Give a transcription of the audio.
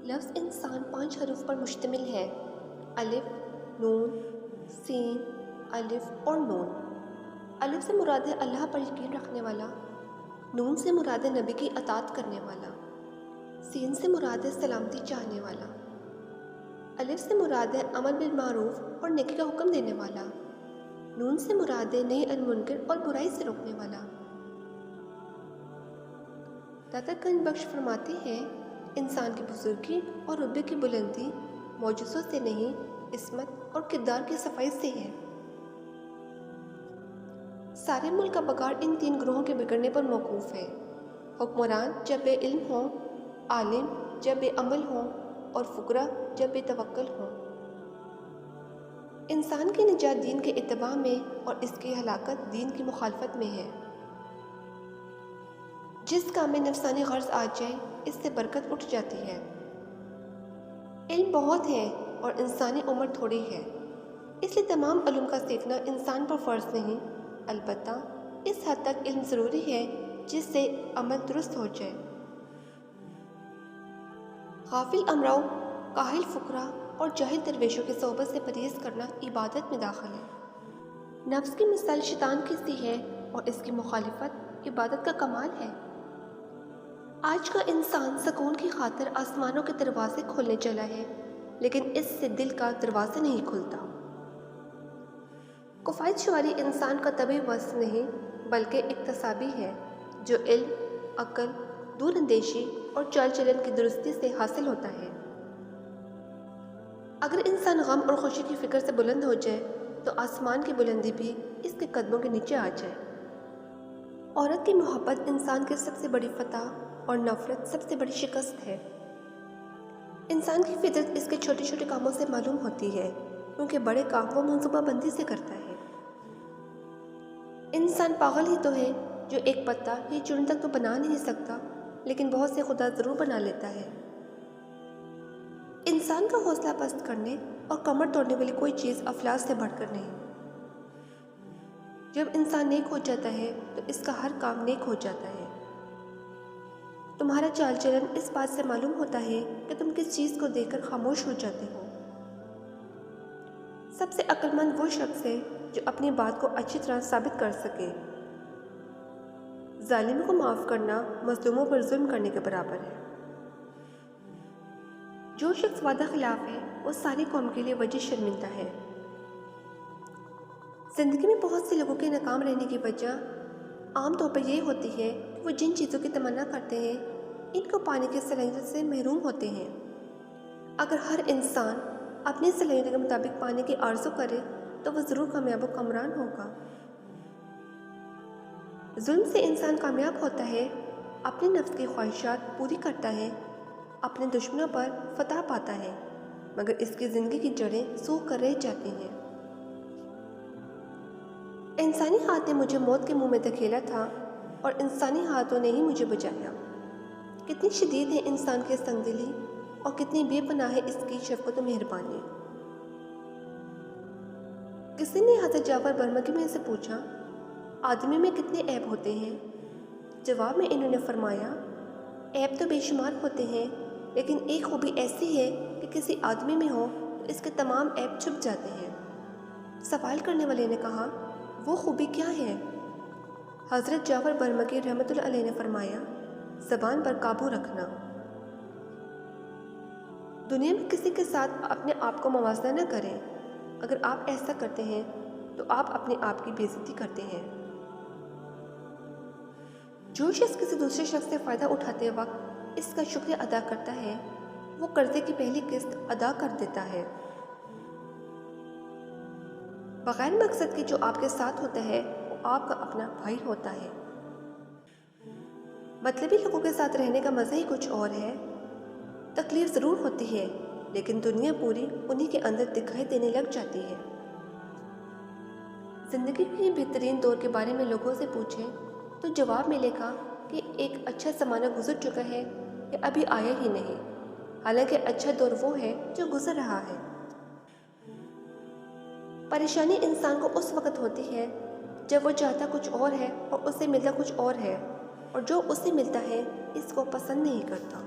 لفظ انسان 5 حروف پر مشتمل ہے: الف، نون، سین، الف اور نون۔ الف سے مراد ہے اللہ پر یقین رکھنے والا، نون سے مراد ہے نبی کی اطاعت کرنے والا، سین سے مراد ہے سلامتی چاہنے والا، الف سے مراد ہے عمل بالمعروف اور نیکی کا حکم دینے والا، نون سے مراد ہے نہی عن منکر اور برائی سے روکنے والا۔ داتا گنج بخش فرماتے ہیں، انسان کی بزرگی اور رتبے کی بلندی معجزوں سے نہیں، عصمت اور کردار کی صفائی سے ہے۔ سارے ملک کا بگاڑ ان 3 گروہوں کے بگڑنے پر موقوف ہے: حکمران جب بے علم ہوں، عالم جب بے عمل ہوں اور فقراء جب بے توکل ہوں۔ انسان کی نجات دین کے اتباع میں اور اس کی ہلاکت دین کی مخالفت میں ہے۔ جس کام میں نفسانی غرض آ جائے اس سے برکت اٹھ جاتی ہے۔ علم بہت ہے اور انسانی عمر تھوڑی ہے، اس لیے تمام علوم کا سیکھنا انسان پر فرض نہیں، البتہ اس حد تک علم ضروری ہے جس سے عمل درست ہو جائے۔ غافل امراؤ، کاہل فقراء اور جاہل درویشوں کی صحبت سے پرہیز کرنا عبادت میں داخل ہے۔ نفس کی مثال شیطان کی سی ہے اور اس کی مخالفت عبادت کا کمال ہے۔ آج کا انسان سکون کی خاطر آسمانوں کے دروازے کھولنے چلا ہے، لیکن اس سے دل کا دروازہ نہیں کھلتا۔ کفایت شعاری انسان کا طبعی وصف نہیں بلکہ اکتسابی ہے، جو علم، عقل، دور اندیشی اور چال چلن کی درستی سے حاصل ہوتا ہے۔ اگر انسان غم اور خوشی کی فکر سے بلند ہو جائے تو آسمان کی بلندی بھی اس کے قدموں کے نیچے آ جائے۔ عورت کی محبت انسان کی سب سے بڑی فتح اور نفرت سب سے بڑی شکست ہے۔ انسان کی فطرت اس کے چھوٹے چھوٹے کاموں سے معلوم ہوتی ہے، کیونکہ بڑے کام وہ منصوبہ بندی سے کرتا ہے۔ انسان پاگل ہی تو ہے جو ایک پتا یا چن تک تو بنا نہیں سکتا، لیکن بہت سے خدا ضرور بنا لیتا ہے۔ انسان کا حوصلہ پست کرنے اور کمر توڑنے والی کوئی چیز افلاس سے بڑھ کر نہیں۔ جب انسان نیک ہو جاتا ہے تو اس کا ہر کام نیک ہو جاتا ہے۔ تمہارا چال چلن اس بات سے معلوم ہوتا ہے کہ تم کس چیز کو دیکھ کر خاموش ہو جاتے ہو۔ سب سے عقل مند وہ شخص ہے جو اپنی بات کو اچھی طرح ثابت کر سکے۔ ظالموں کو معاف کرنا مظلوموں پر ظلم کرنے کے برابر ہے۔ جو شخص وعدہ خلاف ہے وہ ساری قوم کے لیے وجہ شرمندہ ہے۔ زندگی میں بہت سے لوگوں کے ناکام رہنے کی وجہ عام طور پر یہ ہوتی ہے کہ وہ جن چیزوں کی تمنا کرتے ہیں ان کو پانے کی صلاحیت سے محروم ہوتے ہیں۔ اگر ہر انسان اپنی صلاحیت کے مطابق پانے کی آرزو کرے تو وہ ضرور کامیاب و کامران ہوگا۔ ظلم سے انسان کامیاب ہوتا ہے، اپنے نفس کی خواہشات پوری کرتا ہے، اپنے دشمنوں پر فتح پاتا ہے، مگر اس کی زندگی کی جڑیں سوکھ کر رہ جاتی ہیں۔ انسانی ہاتھ نے مجھے موت کے منہ میں دھکیلا تھا اور انسانی ہاتھوں نے ہی مجھے بچایا۔ کتنی شدید ہے انسان کی سنگ دلی اور کتنی بے پناہ ہے اس کی شفقت و مہربانی۔ کسی نے حضرت جعفر برمکی میں سے پوچھا، آدمی میں کتنے عیب ہوتے ہیں؟ جواب میں انہوں نے فرمایا، عیب تو بے شمار ہوتے ہیں، لیکن ایک خوبی ایسی ہے کہ کسی آدمی میں ہو تو اس کے تمام عیب چھپ جاتے ہیں۔ سوال کرنے والے نے کہا، وہ خوبی کیا ہے؟ حضرت جعفر برمکی رحمۃ اللہ علیہ نے فرمایا، زبان پر قابو رکھنا۔ دنیا میں کسی کے ساتھ اپنے آپ کو موازنہ نہ کریں، اگر آپ ایسا کرتے ہیں تو آپ اپنے آپ کی بے عزتی کرتے ہیں۔ جو شخص کسی دوسرے شخص سے فائدہ اٹھاتے وقت اس کا شکریہ ادا کرتا ہے وہ قرضے کی پہلی قسط ادا کر دیتا ہے۔ بغیر مقصد کے جو آپ کے ساتھ ہوتا ہے وہ آپ کا اپنا بھائی ہوتا ہے۔ مطلبی لوگوں کے ساتھ رہنے کا مزہ ہی کچھ اور ہے۔ تکلیف ضرور ہوتی ہے لیکن دنیا پوری انہی کے اندر دکھائی دینے لگ جاتی ہے۔ زندگی کے بہترین دور کے بارے میں لوگوں سے پوچھیں تو جواب ملے گا کہ ایک اچھا زمانہ گزر چکا ہے یا ابھی آیا ہی نہیں، حالانکہ اچھا دور وہ ہے جو گزر رہا ہے۔ پریشانی انسان کو اس وقت ہوتی ہے جب وہ چاہتا کچھ اور ہے اور اسے ملتا کچھ اور ہے، اور جو اسے ملتا ہے اس کو پسند نہیں کرتا۔